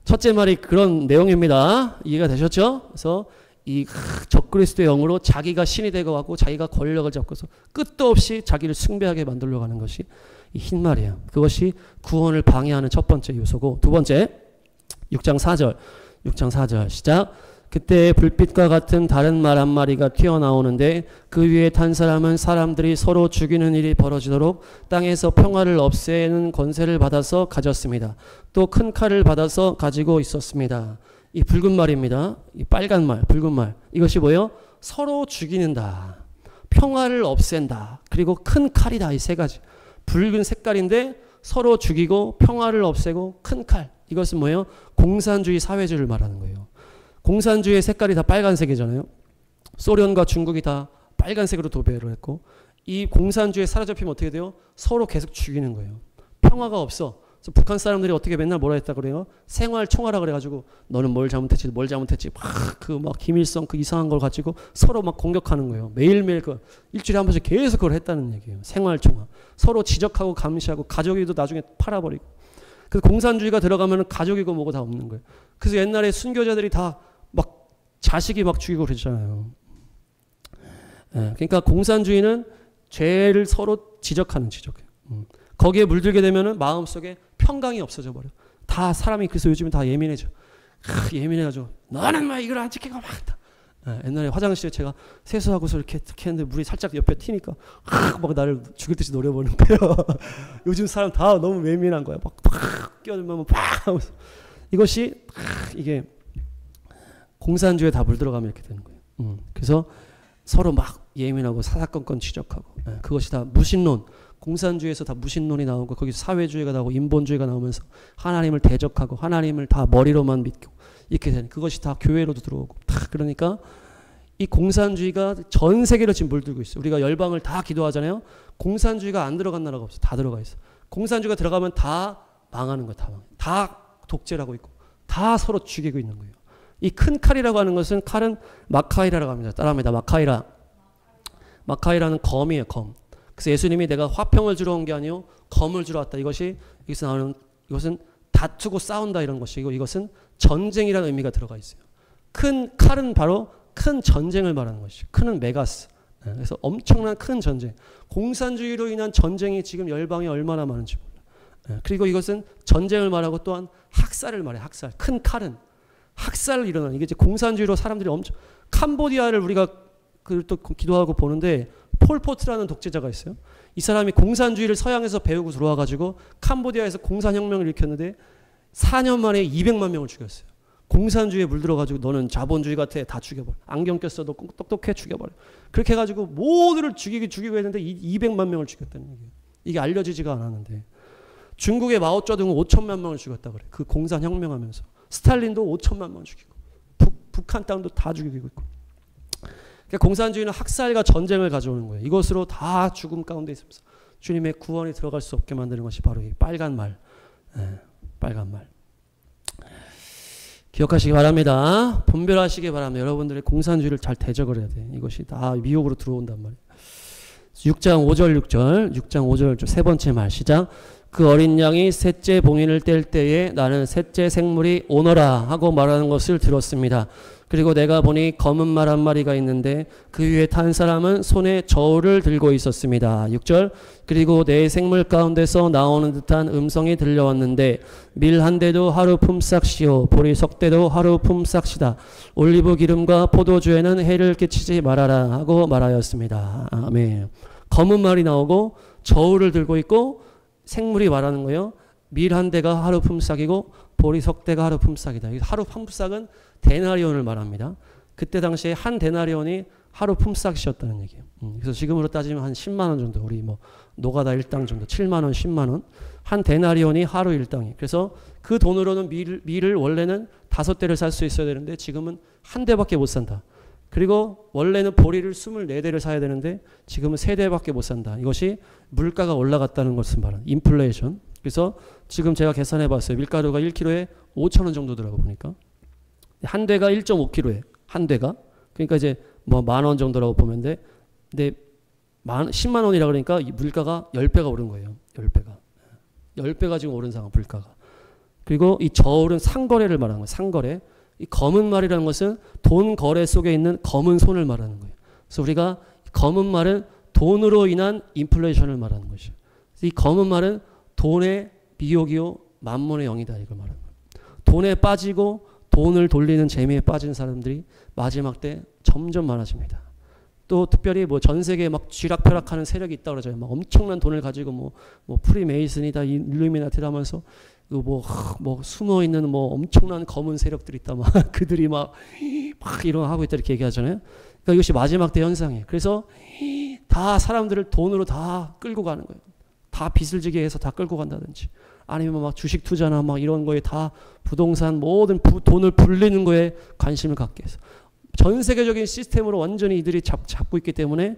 첫째 말이 그런 내용입니다. 이해가 되셨죠? 그래서 이 적그리스도의 영으로 자기가 신이 되고 하고 자기가 권력을 잡고서 끝도 없이 자기를 숭배하게 만들려고 하는 것이 이 흰말이에요. 그것이 구원을 방해하는 첫 번째 요소고 두 번째 6장 4절 시작. 그때 불빛과 같은 다른 말 한 마리가 튀어나오는데 그 위에 탄 사람은 사람들이 서로 죽이는 일이 벌어지도록 땅에서 평화를 없애는 권세를 받아서 가졌습니다. 또 큰 칼을 받아서 가지고 있었습니다. 이 붉은 말입니다. 이 빨간 말, 붉은 말. 이것이 뭐예요? 서로 죽이는다. 평화를 없앤다. 그리고 큰 칼이다. 이 세 가지. 붉은 색깔인데 서로 죽이고 평화를 없애고 큰 칼. 이것은 뭐예요? 공산주의 사회주의를 말하는 거예요. 공산주의의 색깔이 다 빨간색이잖아요. 소련과 중국이 다 빨간색으로 도배를 했고 이 공산주의에 사로잡히면 어떻게 돼요? 서로 계속 죽이는 거예요. 평화가 없어. 그래서 북한 사람들이 어떻게 맨날 뭐라 했다 그래요? 생활총화라 그래가지고 너는 뭘 잘못했지 뭘 잘못했지 막 김일성 그 이상한 걸 가지고 서로 막 공격하는 거예요. 매일매일 그 일주일에 한 번씩 계속 그걸 했다는 얘기예요. 생활총화. 서로 지적하고 감시하고 가족이도 나중에 팔아버리고. 그래서 공산주의가 들어가면 가족이고 뭐고 다 없는 거예요. 그래서 옛날에 순교자들이 다 막 자식이 막 죽이고 그랬잖아요. 그러니까 공산주의는 죄를 서로 지적하는 지적이에요. 거기에 물들게 되면은 마음속에 평강이 없어져 버려. 다 사람이 그래서 요즘은 다 예민해져. 예민해가지고 너는 막 이걸 안 지키고 막. 옛날에 화장실에 제가 세수하고서 이렇게 했는데 물이 살짝 옆에 튀니까 막 나를 죽일 듯이 노려보는 거예요. 요즘 사람 다 너무 예민한 거야. 막 끼어들면 팍 하면서 이것이 이게 공산주의에 다 물들어가면 이렇게 되는 거예요. 그래서 서로 막 예민하고 사사건건 지적하고 그것이 다 무신론. 공산주의에서 다 무신론이 나오고 거기서 사회주의가 나오고 인본주의가 나오면서 하나님을 대적하고 하나님을 다 머리로만 믿고 이렇게 되는 그것이 다 교회로도 들어오고 그러니까 이 공산주의가 전 세계로 지금 물들고 있어요. 우리가 열방을 다 기도하잖아요. 공산주의가 안 들어간 나라가 없어. 다 들어가 있어. 공산주의가 들어가면 다 망하는 거예요. 다 망해. 다 독재를 하고 있고 다 서로 죽이고 있는 거예요. 이 큰 칼이라고 하는 것은 칼은 마카이라라고 합니다. 따라합니다. 마카이라. 마카이라는 검이에요. 검. 그래서 예수님이 내가 화평을 주러 온 게 아니요 검을 주러 왔다. 이것이 여기서 나오는 이것은 다투고 싸운다 이런 것이고 이것은 전쟁이라는 의미가 들어가 있어요. 큰 칼은 바로 큰 전쟁을 말하는 것이죠. 큰은 메가스. 그래서 엄청난 큰 전쟁. 공산주의로 인한 전쟁이 지금 열방에 얼마나 많은지 몰라. 그리고 이것은 전쟁을 말하고 또한 학살을 말해. 학살. 큰 칼은 학살을 일어나는. 이게 이제 공산주의로 사람들이 엄청 캄보디아를 우리가 또 기도하고 보는데 폴포트라는 독재자가 있어요. 이 사람이 공산주의를 서양에서 배우고 들어와가지고 캄보디아에서 공산혁명을 일으켰는데 4년 만에 200만 명을 죽였어요. 공산주의에 물들어가지고 너는 자본주의 같아 다 죽여버려. 안경 꼈어도 똑똑해 죽여버려. 그렇게 해가지고 모두를 죽이고 했는데 200만 명을 죽였다는 얘기예요. 이게 알려지지가 않았는데 중국의 마오쩌둥은 5천만 명을 죽였다 그래. 그 공산혁명하면서 스탈린도 5천만 명 죽이고 북한 땅도 다 죽이고 있고. 그러니까 공산주의는 학살과 전쟁을 가져오는 거예요. 이것으로 다 죽음 가운데 있으면서 주님의 구원이 들어갈 수 없게 만드는 것이 바로 이 빨간 말. 빨간 말. 기억하시기 바랍니다. 분별하시기 바랍니다. 여러분들의 공산주의를 잘 대적을 해야 돼. 이것이 다 미혹으로 들어온단 말이에요. 6장 5절 6장 5절 세 번째 말 시작. 그 어린 양이 셋째 봉인을 뗄 때에 나는 셋째 생물이 오너라 하고 말하는 것을 들었습니다. 그리고 내가 보니 검은 말 한 마리가 있는데 그 위에 탄 사람은 손에 저울을 들고 있었습니다. 6절 그리고 내 생물 가운데서 나오는 듯한 음성이 들려왔는데 밀 한 대도 하루 품삯이요 보리 석 대도 하루 품삯이다. 올리브 기름과 포도주에는 해를 끼치지 말아라 하고 말하였습니다. 아멘. 검은 말이 나오고 저울을 들고 있고 생물이 말하는 거예요. 밀 한 대가 하루 품삯이고 보리 석 대가 하루 품삯이다. 하루 품삯은 데나리온을 말합니다. 그때 당시에 한 데나리온이 하루 품삯이었다는 얘기예요. 그래서 지금으로 따지면 한 10만 원 정도. 우리 뭐 노가다 일당 정도 7만 원, 10만 원. 한 데나리온이 하루 일당이. 그래서 그 돈으로는 밀을 원래는 5대를 살 수 있어야 되는데 지금은 한 대밖에 못 산다. 그리고 원래는 보리를 24대를 사야 되는데 지금은 3대밖에 못 산다. 이것이 물가가 올라갔다는 것을 말하는 인플레이션. 그래서 지금 제가 계산해 봤어요. 밀가루가 1kg에 5,000원 정도 들어가 보니까. 한 대가 1.5kg에 한 대가. 그러니까 이제 뭐 10,000원 정도라고 보면 돼. 근데 10만 원이라 그러니까 물가가 10배가 오른 거예요. 10배가. 10배가 지금 오른 상황 물가가. 그리고 이 저울은 상거래를 말하는 거예요. 상거래. 이 검은 말이라는 것은 돈 거래 속에 있는 검은 손을 말하는 거예요. 그래서 우리가 검은 말은 돈으로 인한 인플레이션을 말하는 것이죠. 이 검은 말은 돈의 미혹이요 만몬의 영이다 이걸 말하는 거예요. 돈에 빠지고 돈을 돌리는 재미에 빠진 사람들이 마지막 때 점점 많아집니다. 또 특별히 뭐 전 세계에 막 쥐락펴락하는 세력이 있다고 그러죠. 막 엄청난 돈을 가지고 뭐 프리메이슨이다, 일루미나티다 하면서 뭐 숨어 있는 뭐 엄청난 검은 세력들이 있다. 막 그들이 막 이런 하고 있다 이렇게 얘기하잖아요. 그러니까 이것이 마지막 때 현상이에요. 그래서 다 사람들을 돈으로 다 끌고 가는 거예요. 다 빚을 지게 해서 다 끌고 간다든지 아니면 막 주식 투자나 막 이런 거에 다 부동산 모든 돈을 불리는 거에 관심을 갖게 해서 전 세계적인 시스템으로 완전히 이들이 잡고 있기 때문에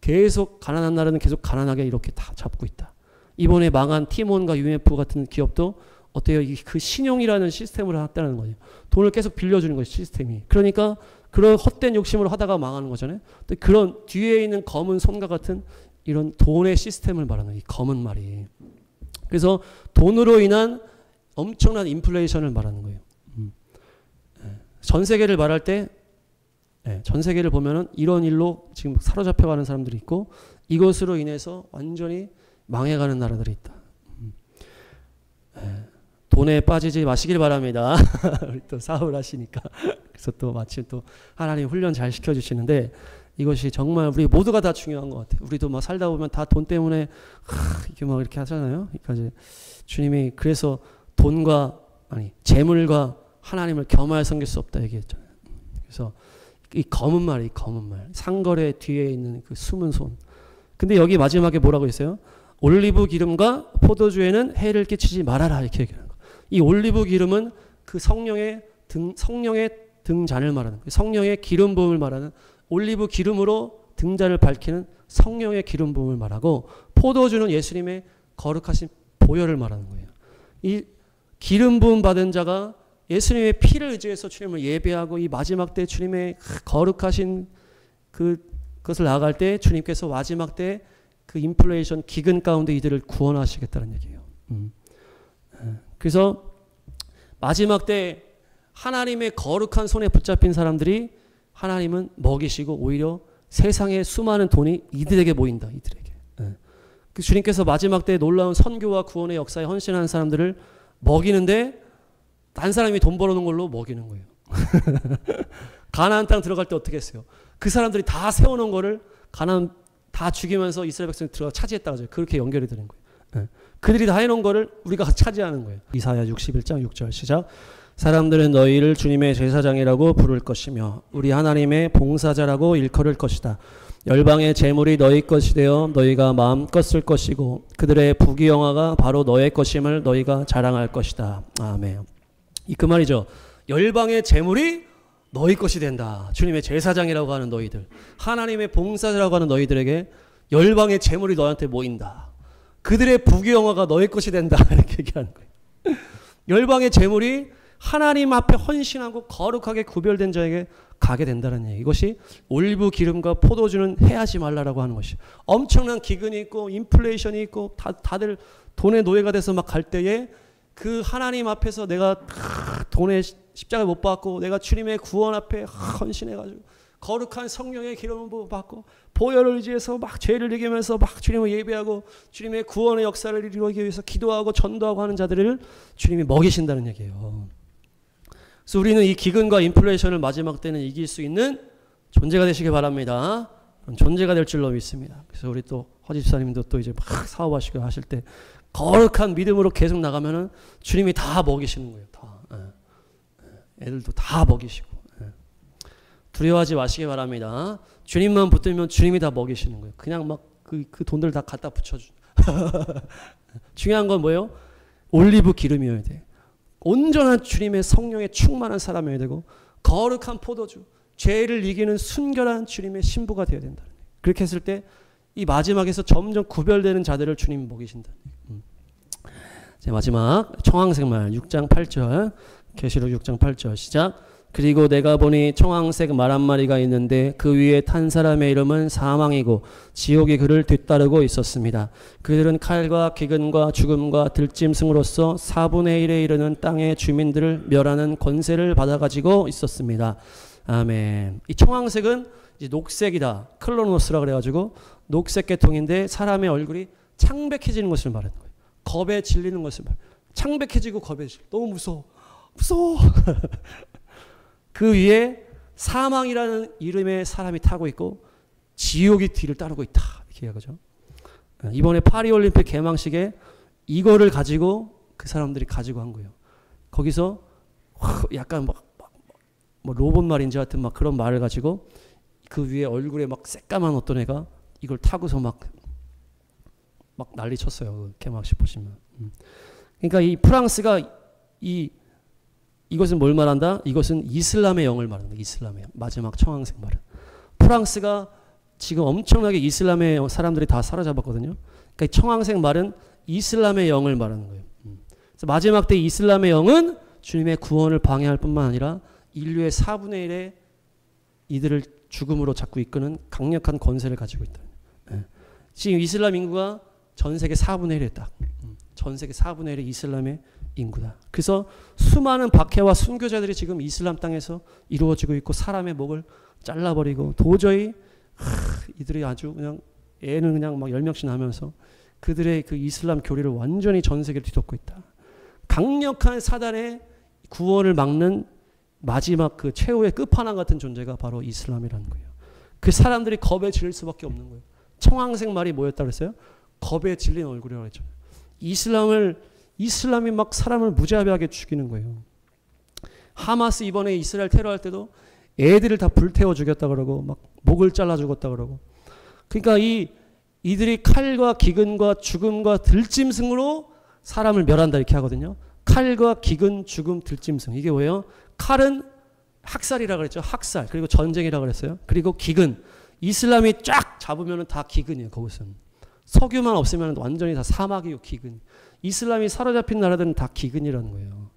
계속 가난한 나라는 계속 가난하게 이렇게 다 잡고 있다. 이번에 망한 티몬과 UMF 같은 기업도 어때요? 그 신용이라는 시스템을 했다는 거예요. 돈을 계속 빌려주는 거예요. 시스템이. 그러니까 그런 헛된 욕심으로 하다가 망하는 거잖아요. 또 그런 뒤에 있는 검은 손과 같은 이런 돈의 시스템을 말하는 이 검은 말이. 그래서 돈으로 인한 엄청난 인플레이션을 말하는 거예요. 전 세계를 말할 때 전 세계를 보면은 이런 일로 지금 사로잡혀가는 사람들이 있고 이것으로 인해서 완전히 망해가는 나라들이 있다. 돈에 빠지지 마시길 바랍니다. 우리 또 사울 하시니까. 그래서 또 마침 또 하나님 훈련 잘 시켜주시는데 이것이 정말 우리 모두가 다 중요한 것 같아요. 우리도 막 살다 보면 다 돈 때문에 이렇게 막 이렇게 하잖아요. 그러니까 이제 주님이 그래서 재물과 하나님을 겸하여 섬길 수 없다 얘기했잖아요. 그래서 이 검은 말, 상거래 뒤에 있는 그 숨은 손. 근데 여기 마지막에 뭐라고 했어요? 올리브 기름과 포도주에는 해를 끼치지 말아라 이렇게 얘기하는 거. 이 올리브 기름은 그 성령의 등잔을 말하는 거예요. 성령의 기름 부음을 말하는 올리브 기름으로 등잔을 밝히는 성령의 기름 부음을 말하고 포도주는 예수님의 거룩하신 보혈을 말하는 거예요. 이 기름 부음 받은 자가 예수님의 피를 의지해서 주님을 예배하고 이 마지막 때 주님의 거룩하신 그것을 나아갈 때 주님께서 마지막 때 그 인플레이션 기근 가운데 이들을 구원하시겠다는 얘기예요. 그래서 마지막 때 하나님의 거룩한 손에 붙잡힌 사람들이 하나님은 먹이시고 오히려 세상의 수많은 돈이 이들에게 모인다. 이들에게. 그 주님께서 마지막 때 놀라운 선교와 구원의 역사에 헌신하는 사람들을 먹이는데 딴 사람이 돈 벌어놓은 걸로 먹이는 거예요. 가나안 땅 들어갈 때 어떻게 했어요? 그 사람들이 다 세워놓은 거를 가나안 다 죽이면서 이스라엘 백성이 들어가 차지했다고 하죠. 그렇게 연결이 되는 거예요. 그들이 다 해놓은 거를 우리가 차지하는 거예요. 이사야 61장 6절 시작. 사람들은 너희를 주님의 제사장이라고 부를 것이며 우리 하나님의 봉사자라고 일컬을 것이다. 열방의 재물이 너희 것이 되어 너희가 마음껏 쓸 것이고 그들의 부귀영화가 바로 너의 것임을 너희가 자랑할 것이다. 아멘. 이 그 말이죠. 열방의 재물이 너희 것이 된다. 주님의 제사장이라고 하는 너희들, 하나님의 봉사자라고 하는 너희들에게 열방의 재물이 너한테 모인다. 그들의 부귀영화가 너희 것이 된다. 이렇게 얘기하는 거예요. 열방의 재물이 하나님 앞에 헌신하고 거룩하게 구별된 자에게 가게 된다는 얘기. 이것이 올리브 기름과 포도주는 해하지 말라라고 하는 것이. 엄청난 기근이 있고 인플레이션이 있고 다들 돈의 노예가 돼서 막 갈 때에 그 하나님 앞에서 내가 돈의 십자가 못 받고 내가 주님의 구원 앞에 헌신해가지고 거룩한 성령의 기름을 받고 보혈을 의지해서 막 죄를 이기면서 막 주님을 예배하고 주님의 구원의 역사를 이루기 위해서 기도하고 전도하고 하는 자들을 주님이 먹이신다는 얘기예요. 그래서 우리는 이 기근과 인플레이션을 마지막 때는 이길 수 있는 존재가 되시길 바랍니다. 그런 존재가 될 줄로 믿습니다. 그래서 우리 또 허집사님도 또 이제 막 사업하시고 하실 때 거룩한 믿음으로 계속 나가면은 주님이 다 먹이시는 거예요. 다. 애들도 다 먹이시고. 두려워하지 마시기 바랍니다. 주님만 붙들면 주님이 다 먹이시는 거예요. 그냥 막 그 돈들 다 갖다 붙여주. 중요한 건 뭐예요? 올리브 기름이어야 돼. 온전한 주님의 성령에 충만한 사람이어야 되고 거룩한 포도주, 죄를 이기는 순결한 주님의 신부가 되어야 된다. 그렇게 했을 때 이 마지막에서 점점 구별되는 자들을 주님이 먹이신다. 자, 마지막 청황색 말 6장 8절 계시록 6장 8절 시작. 그리고 내가 보니 청황색 말 한 마리가 있는데 그 위에 탄 사람의 이름은 사망이고 지옥이 그를 뒤따르고 있었습니다. 그들은 칼과 기근과 죽음과 들짐승으로서 4분의 1에 이르는 땅의 주민들을 멸하는 권세를 받아가지고 있었습니다. 아멘. 이 청황색은 이제 녹색이다. 클로노스라 그래가지고 녹색 계통인데 사람의 얼굴이 창백해지는 것을 말하는 거예요. 겁에 질리는 것을 말해요. 창백해지고 겁에 질려. 너무 무서워. 무서워. 그 위에 사망이라는 이름의 사람이 타고 있고 지옥이 뒤를 따르고 있다. 이렇게 얘기하죠. 이번에 파리올림픽 개막식에 이거를 가지고 그 사람들이 가지고 한 거예요. 거기서 약간 뭐 로봇 말인지 하여튼 막 그런 말을 가지고 그 위에 얼굴에 막 새까만 어떤 애가 이걸 타고서 막 난리 쳤어요. 그 개막식 보시면. 그러니까 이 프랑스가 이것은 뭘 말한다? 이것은 이슬람의 영을 말한다. 이슬람의 영. 마지막 청황색 말은. 프랑스가 지금 엄청나게 이슬람의 사람들이 다 사로잡았거든요. 그러니까 이 청황색 말은 이슬람의 영을 말하는 거예요. 그래서 마지막 때 이슬람의 영은 주님의 구원을 방해할 뿐만 아니라 인류의 4분의 1의 이들을 죽음으로 자꾸 이끄는 강력한 권세를 가지고 있다. 지금 이슬람 인구가 전 세계 4분의 1에 딱. 전 세계 4분의 1의 이슬람의 인구다. 그래서 수많은 박해와 순교자들이 지금 이슬람 땅에서 이루어지고 있고 사람의 목을 잘라버리고 도저히 이들이 아주 그냥 애는 그냥 막 10명씩 나면서 그들의 그 이슬람 교리를 완전히 전 세계를 뒤덮고 있다. 강력한 사단의 구원을 막는 마지막 그 최후의 끝판왕 같은 존재가 바로 이슬람이라는 거예요. 그 사람들이 겁에 질릴 수밖에 없는 거예요. 청황색 말이 뭐였다고 했어요? 겁에 질린 얼굴이라고 했죠. 이슬람이 막 사람을 무자비하게 죽이는 거예요. 하마스 이번에 이스라엘 테러할 때도 애들을 다 불태워 죽였다 그러고 막 목을 잘라 죽었다 그러고. 그러니까 이들이 칼과 기근과 죽음과 들짐승으로 사람을 멸한다 이렇게 하거든요. 칼과 기근, 죽음, 들짐승. 이게 뭐예요? 칼은 학살이라고 그랬죠. 학살. 그리고 전쟁이라고 그랬어요. 그리고 기근. 이슬람이 쫙 잡으면 다 기근이에요. 거기서는. 석유만 없으면 완전히 다 사막이요. 기근. 이슬람이 사로잡힌 나라들은 다 기근이라는 거예요.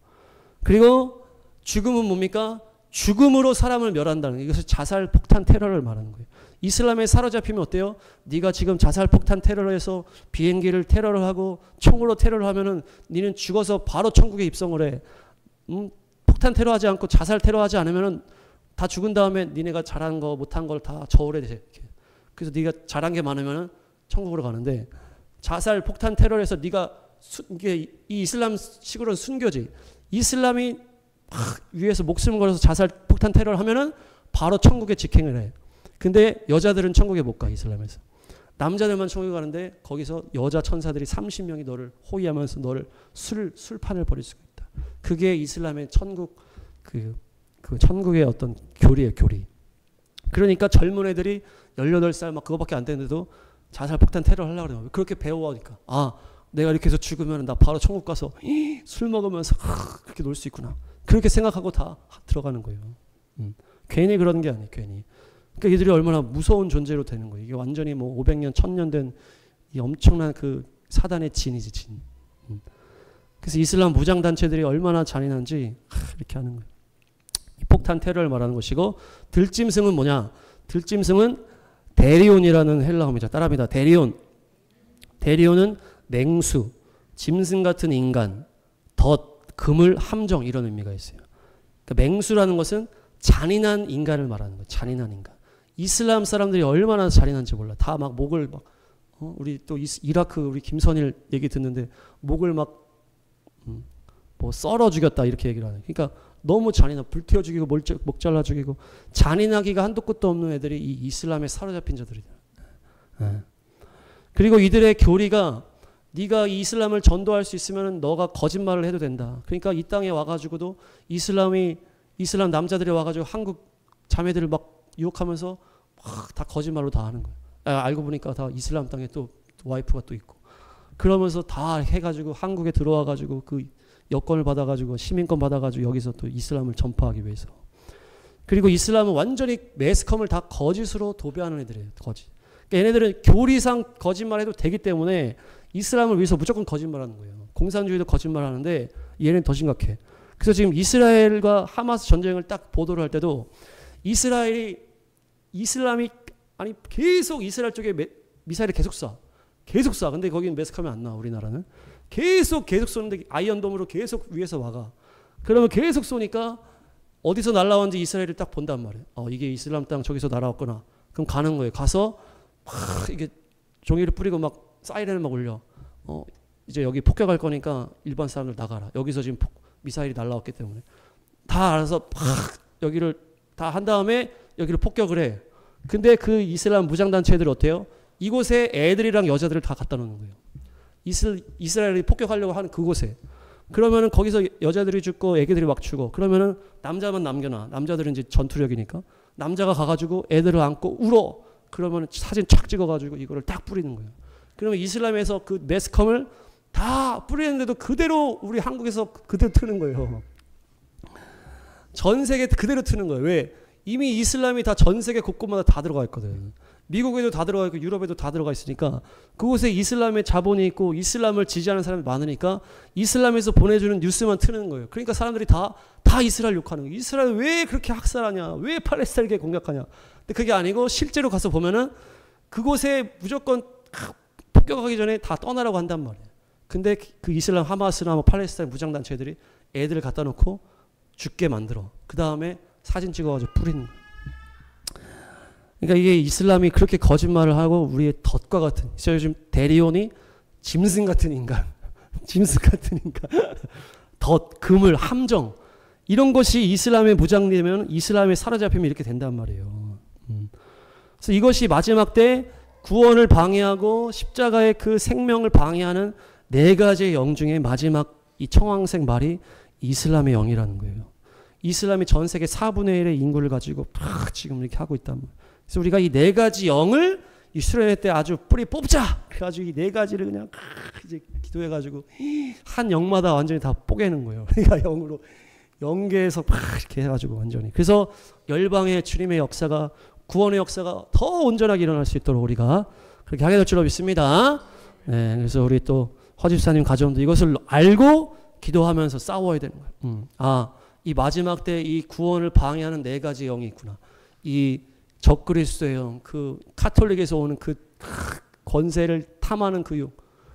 그리고 죽음은 뭡니까? 죽음으로 사람을 멸한다는 거예요. 이것을 자살 폭탄 테러를 말하는 거예요. 이슬람에 사로잡히면 어때요? 네가 지금 자살 폭탄 테러를 해서 비행기를 테러를 하고 총으로 테러를 하면은 니는 죽어서 바로 천국에 입성을 해. 폭탄 테러하지 않고 자살 테러하지 않으면은 다 죽은 다음에 니네가 잘한 거 못한 걸 다 저울에 대. 그래서 네가 잘한 게 많으면은 천국으로 가는데 자살 폭탄 테러에서 네가 이게 이 이슬람식으로는 순교지. 이슬람이 위에서 목숨을 걸어서 자살 폭탄 테러를 하면은 바로 천국에 직행을 해. 근데 여자들은 천국에 못 가 이슬람에서. 남자들만 천국에 가는데 거기서 여자 천사들이 30명이 너를 호위하면서 너를 술판을 벌일 수가 있다. 그게 이슬람의 천국 그 천국의 어떤 교리예요, 교리. 그러니까 젊은 애들이 18살 막 그거밖에 안 되는데도 자살 폭탄 테러를 하려고 그래요. 그렇게 배워오니까 내가 이렇게 해서 죽으면 나 바로 천국 가서 술 먹으면서 그렇게 놀 수 있구나. 그렇게 생각하고 다 들어가는 거예요. 괜히 그런 게 아니에요. 괜히. 그러니까 이들이 얼마나 무서운 존재로 되는 거예요. 이게 완전히 뭐 500년, 1000년 된 이 엄청난 그 사단의 진이지, 진. 그래서 이슬람 무장단체들이 얼마나 잔인한지 이렇게 하는 거예요. 이 폭탄 테러를 말하는 것이고, 들짐승은 뭐냐? 들짐승은 데리온이라는 헬라어입니다. 따라합니다. 데리온. 데리온은 맹수, 짐승 같은 인간, 덫, 그물, 함정 이런 의미가 있어요. 그러니까 맹수라는 것은 잔인한 인간을 말하는 거예요. 잔인한 인간. 이슬람 사람들이 얼마나 잔인한지 몰라. 다 막 목을 막 우리 또 이라크 우리 김선일 얘기 듣는데 목을 막 뭐 썰어 죽였다 이렇게 얘기를 하는. 그러니까 너무 잔인한, 불태워 죽이고 목 잘라 죽이고 잔인하기가 한도 끝도 없는 애들이 이 이슬람에 사로잡힌 자들이다. 그리고 이들의 교리가 네가 이 이슬람을 전도할 수 있으면 너가 거짓말을 해도 된다. 그러니까 이 땅에 와가지고도 이슬람 남자들이 와가지고 한국 자매들을 막 유혹하면서 막 다 거짓말로 다 하는 거예요. 알고 보니까 다 이슬람 땅에 또 와이프가 또 있고 그러면서 다 해가지고 한국에 들어와가지고 그 여권을 받아가지고 시민권 받아가지고 여기서 또 이슬람을 전파하기 위해서. 그리고 이슬람은 완전히 매스컴을 다 거짓으로 도배하는 애들이에요. 거짓. 그러니까 얘네들은 교리상 거짓말해도 되기 때문에 이슬람을 위해서 무조건 거짓말하는 거예요. 공산주의도 거짓말하는데 얘는 더 심각해. 그래서 지금 이스라엘과 하마스 전쟁을 딱 보도를 할 때도 이스람이 계속 이스라엘 쪽에 미사일을 계속 쏴. 근데 거기는 매스컴이 안 나와. 우리나라는 계속 쏘는데 아이언돔으로 계속 위에서 와가. 그러면 계속 쏘니까 어디서 날라왔는지 이스라엘을 딱 본단 말이에요. 이게 이슬람 땅 저기서 날아왔구나. 그럼 가는 거예요. 가서 막 이게 종이를 뿌리고 막 사이렌을 막 울려. 이제 여기 폭격할 거니까 일반 사람들 나가라. 여기서 지금 미사일이 날라왔기 때문에 다 알아서 팍 여기를 다 한 다음에 여기를 폭격을 해. 근데 그 이슬람 무장단체들이 어때요? 이곳에 애들이랑 여자들을 다 갖다 놓는 거예요. 이스라엘이 폭격하려고 하는 그곳에. 그러면은 거기서 여자들이 죽고 애기들이 막 죽어. 그러면은 남자만 남겨놔. 남자들은 이제 전투력이니까. 남자가 가가지고 애들을 안고 울어. 그러면 사진 착 찍어가지고 이거를 딱 뿌리는 거예요. 그러면 이슬람에서 그 매스컴을 다 뿌리는데도 그대로 우리 한국에서 그대로 트는 거예요. 전 세계 그대로 트는 거예요. 왜? 이미 이슬람이 다 전 세계 곳곳마다 다 들어가 있거든. 미국에도 다 들어가 있고 유럽에도 다 들어가 있으니까 그곳에 이슬람의 자본이 있고 이슬람을 지지하는 사람이 많으니까 이슬람에서 보내주는 뉴스만 트는 거예요. 그러니까 사람들이 다 이스라엘 욕하는 거예요. 이스라엘 왜 그렇게 학살하냐? 왜 팔레스타인을 공격하냐? 근데 그게 아니고 실제로 가서 보면은 그곳에 무조건 폭격하기 전에 다 떠나라고 한단 말이에요. 근데 그 이슬람 하마스나 뭐 팔레스타인 무장단체들이 애들을 갖다 놓고 죽게 만들어. 그 다음에 사진 찍어가지고 뿌리는 거예요. 그러니까 이게 이슬람이 그렇게 거짓말을 하고 우리의 덫과 같은, 요즘 데리온이 짐승 같은 인간, 덫, 그물, 함정 이런 것이 이슬람에 무장되면 이슬람에 사로잡히면 이렇게 된단 말이에요. 그래서 이것이 마지막 때 구원을 방해하고 십자가의 그 생명을 방해하는 네 가지의 영 중에 마지막 이 청황색 말이 이슬람의 영이라는 거예요. 이슬람이 전 세계 4분의 1의 인구를 가지고 지금 이렇게 하고 있단 말이에요. 그래서 우리가 이 네 가지 영을 이 수련회 때 아주 뿌리 뽑자. 그래가지고 이 네 가지를 그냥 이제 기도해가지고 한 영마다 완전히 다 뽀개는 거예요. 그러니까 영으로 영계에서 이렇게 해가지고 완전히. 그래서 열방의 주님의 역사가, 구원의 역사가 더 온전하게 일어날 수 있도록 우리가 그렇게 하게 될 줄로 믿습니다. 네, 그래서 우리 또 허집사님 가정도 이것을 알고 기도하면서 싸워야 되는 거예요. 이 마지막 때 이 구원을 방해하는 네 가지 영이 있구나. 이 적그리스도의 영, 그 카톨릭에서 오는 그 권세를 탐하는 그 영,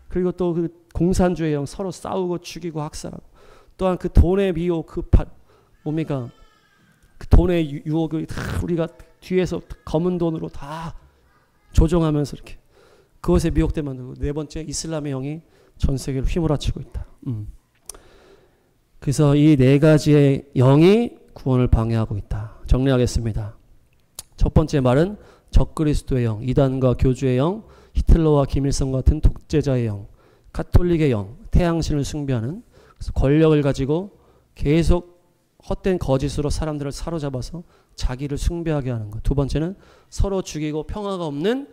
그리고 또 그 공산주의 영, 서로 싸우고 죽이고 학살하고, 또한 그 돈의 미혹, 뭡니까? 그 돈의 유혹을 다 우리가 뒤에서 검은 돈으로 다 조종하면서 이렇게 그것에 미혹돼 만들고, 네 번째 이슬람의 영이 전 세계를 휘몰아치고 있다. 그래서 이 네 가지의 영이 구원을 방해하고 있다. 정리하겠습니다. 첫 번째 말은 적그리스도의 영, 이단과 교주의 영, 히틀러와 김일성 같은 독재자의 영, 가톨릭의 영, 태양신을 숭배하는, 그래서 권력을 가지고 계속 헛된 거짓으로 사람들을 사로잡아서 자기를 숭배하게 하는 것. 두 번째는 서로 죽이고 평화가 없는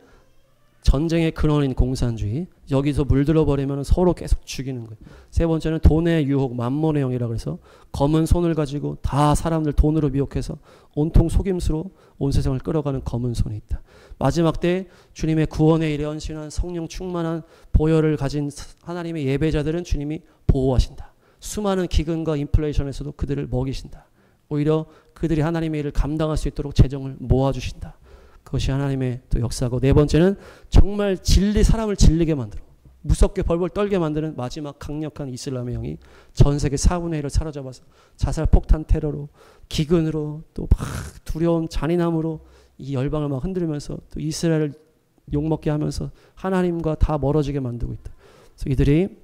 전쟁의 근원인 공산주의. 여기서 물들어 버리면 서로 계속 죽이는 거예요. 세 번째는 돈의 유혹, 만몬의 영이라고 해서 검은 손을 가지고 다 사람들 돈으로 미혹해서 온통 속임수로 온 세상을 끌어가는 검은 손이 있다. 마지막 때 주님의 구원의 일에 헌신한 성령 충만한 보혈을 가진 하나님의 예배자들은 주님이 보호하신다. 수많은 기근과 인플레이션에서도 그들을 먹이신다. 오히려 그들이 하나님의 일을 감당할 수 있도록 재정을 모아주신다. 그것이 하나님의 또 역사고, 네 번째는 정말 사람을 질리게 만들어 무섭게 벌벌 떨게 만드는 마지막 강력한 이슬람의 영이 전 세계 4분의 1을 사로잡아서 자살 폭탄 테러로, 기근으로, 또 막 두려움 잔인함으로 이 열방을 막 흔들면서 또 이스라엘을 욕먹게 하면서 하나님과 다 멀어지게 만들고 있다. 그래서 이들이,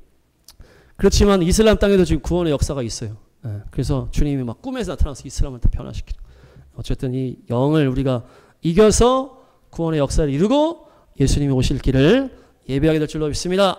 그렇지만 이슬람 땅에도 지금 구원의 역사가 있어요. 그래서 주님이 막 꿈에서 나타나서 이슬람을 다 변화시키는. 어쨌든 이 영을 우리가 이겨서 구원의 역사를 이루고 예수님이 오실 길을 예비하게 될 줄로 믿습니다.